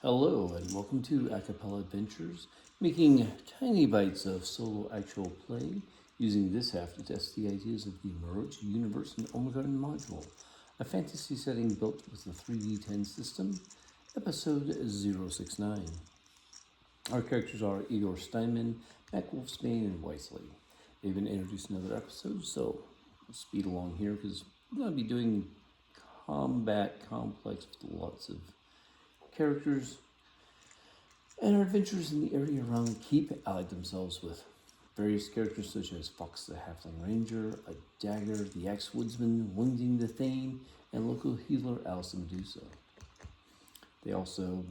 Hello and welcome to Acapella Adventures, making tiny bites of solo actual play using this half to test the ideas of the Meroch universe in Ormegarten Module, a fantasy setting built with the 3D10 system, episode 069. Our characters are Igor Steinmann, Wolfsbane, and Wyesley. They've been introduced in other episodes, so we'll speed along here because we're going to be doing combat complex with lots of characters, and our adventurers in the area around the keep allied themselves with various characters such as Fox the Halfling Ranger, a Dagger, the Axe Woodsman, Wynding the Thane, and local healer Alice the Medusa. They also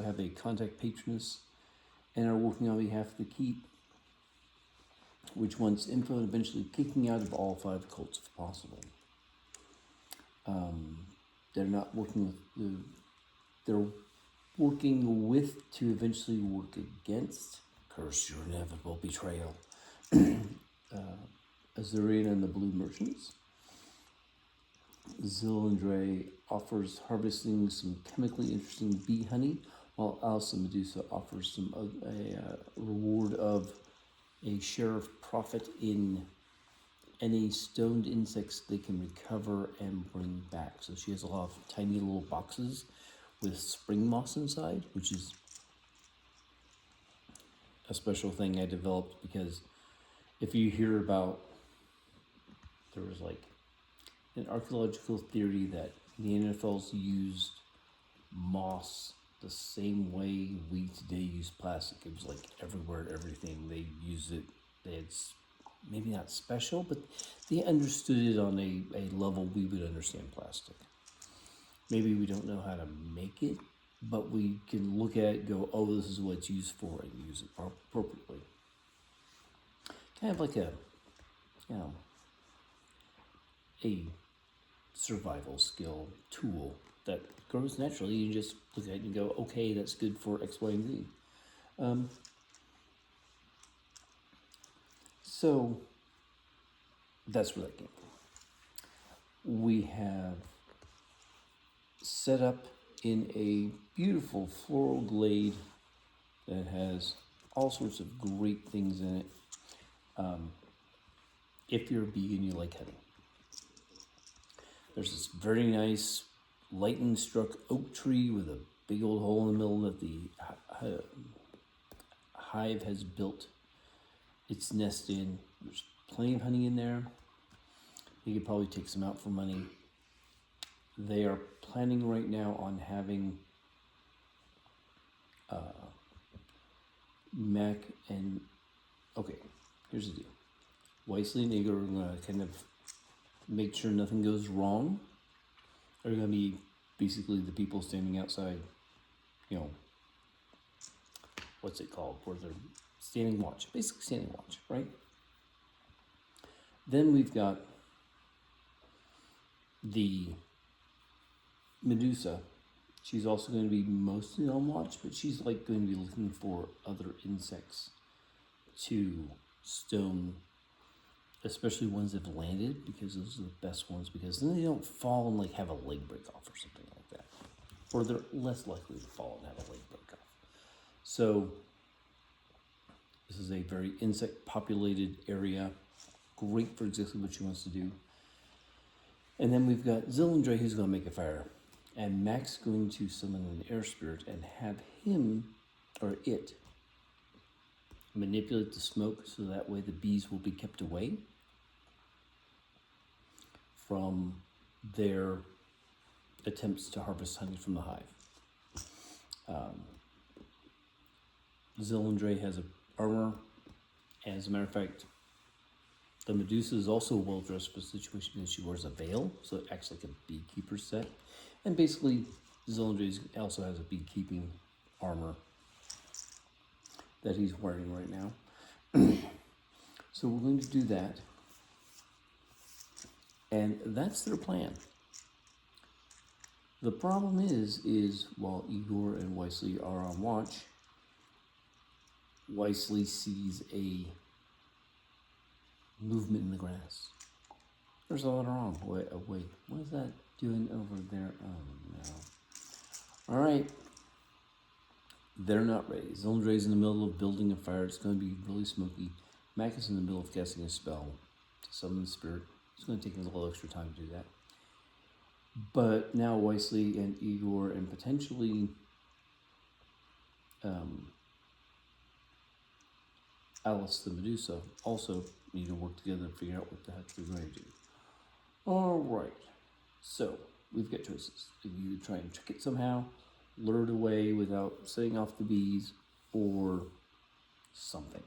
have a contact patroness and are working on behalf of the keep, which wants info and eventually kicking out of all 5 cults if possible. They're not working with they're working with to eventually work against. Curse your inevitable betrayal. Azurian and the Blue Merchants. Zillandre offers harvesting some chemically interesting bee honey, while Alice the Medusa offers a reward of a share of profit in any stoned insects they can recover and bring back. So she has a lot of tiny little boxes with spring moss inside, which is a special thing I developed because if you hear about, there was like an archaeological theory that Neanderthals used moss the same way we today use plastic. It was like everywhere, everything. They used it. They had maybe not special, but they understood it on a level we would understand plastic. Maybe we don't know how to make it, but we can look at it and go, oh, this is what it's used for, and use it appropriately. Kind of like a survival skill tool that grows naturally. You just look at it and go, okay, that's good for X, Y, and Z. So that's where that came from. We have set up in a beautiful floral glade that has all sorts of great things in it. If you're a bee and you like honey. There's this very nice lightning struck oak tree with a big old hole in the middle that the hive has built its nest in. There's plenty of honey in there. You could probably take some out for money. They are planning right now on having Mac and... Okay, here's the deal. Wyesley and Igor are going to kind of make sure nothing goes wrong. They're going to be basically the people standing outside, what's it called? Where they're standing watch. Basically standing watch, right? Then we've got the Medusa. She's also going to be mostly on watch, but she's like going to be looking for other insects to stone, especially ones that have landed, because those are the best ones, because then they don't fall and like have a leg break off or something like that. Or they're less likely to fall and have a leg break off. So this is a very insect populated area. Great for exactly what she wants to do. And then we've got Zillandre, who's going to make a fire. And Mac's going to summon an air spirit and have him, or it, manipulate the smoke so that way the bees will be kept away from their attempts to harvest honey from the hive. Zillandre has armor. As a matter of fact, the Medusa is also well dressed for the situation because she wears a veil, so it acts like a beekeeper set. And basically, Zillandre also has a beekeeping armor that he's wearing right now. So we're going to do that. And that's their plan. The problem is while Igor and Wyesley are on watch, Wyesley sees a movement in the grass. There's a lot wrong. Wait, what is that doing over there? Oh no. Alright. They're not ready. Zildre's in the middle of building a fire. It's going to be really smoky. Mac is in the middle of casting a spell to summon the spirit. It's going to take a little extra time to do that. But now Wyesley and Igor and potentially Alice the Medusa also need to work together and figure out what the heck they're going to do. Alright, so we've got choices. You try and trick it somehow, lure it away without setting off the bees, or something.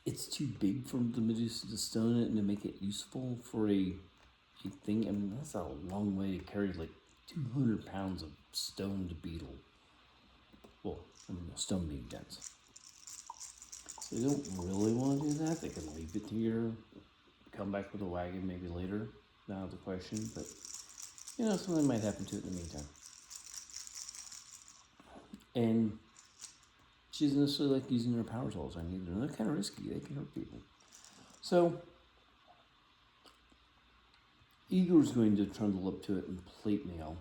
It's too big for the Medusa to stone it and to make it useful for a thing. I mean, that's a long way to carry like 200 pounds of stoned beetle. Well, I mean, stone being dense. So they don't really want to do that. They can leave it here, come back with a wagon maybe later. Not out of the question, but you know, something might happen to it in the meantime. And she doesn't necessarily like using their powers all the time either. They're kind of risky. They can hurt people. So Igor's going to trundle up to it and plate mail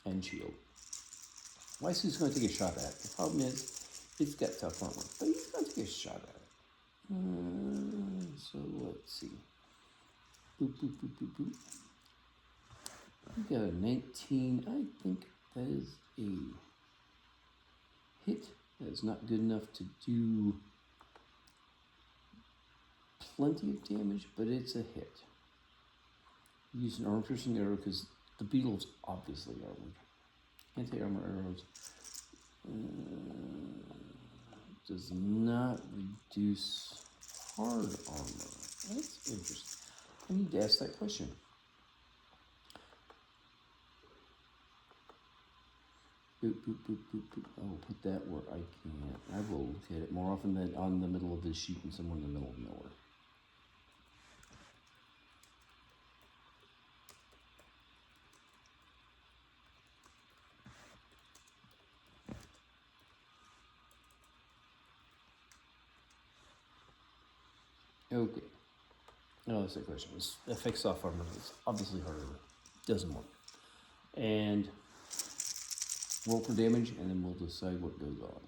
and shield. Wyesley's going to take a shot at it. The problem is, it's got tough armor, but he's going to take a shot at it. So let's see. Boop, boop, boop, boop, boop. We got a 19. I think that is a hit. That is not good enough to do plenty of damage, but it's a hit. Use an armor-piercing arrow because the beetle's obviously armored. Anti-armor arrows does not reduce hard armor. That's interesting. I need to ask that question. Boop, boop, boop, boop, boop. I will put that where I can. I will look at it more often than on the middle of this sheet and somewhere in the middle of nowhere. Okay. Oh, that's the question. This affects soft armor. It's obviously harder. Doesn't work. And roll for damage, and then we'll decide what goes on.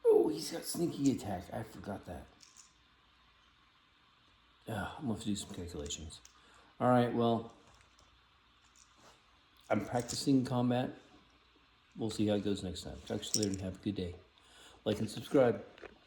Oh, he's got sneaky attack. I forgot that. I'm going to have to do some calculations. Alright, well, I'm practicing combat. We'll see how it goes next time. Talk to you later and have a good day. Like and subscribe.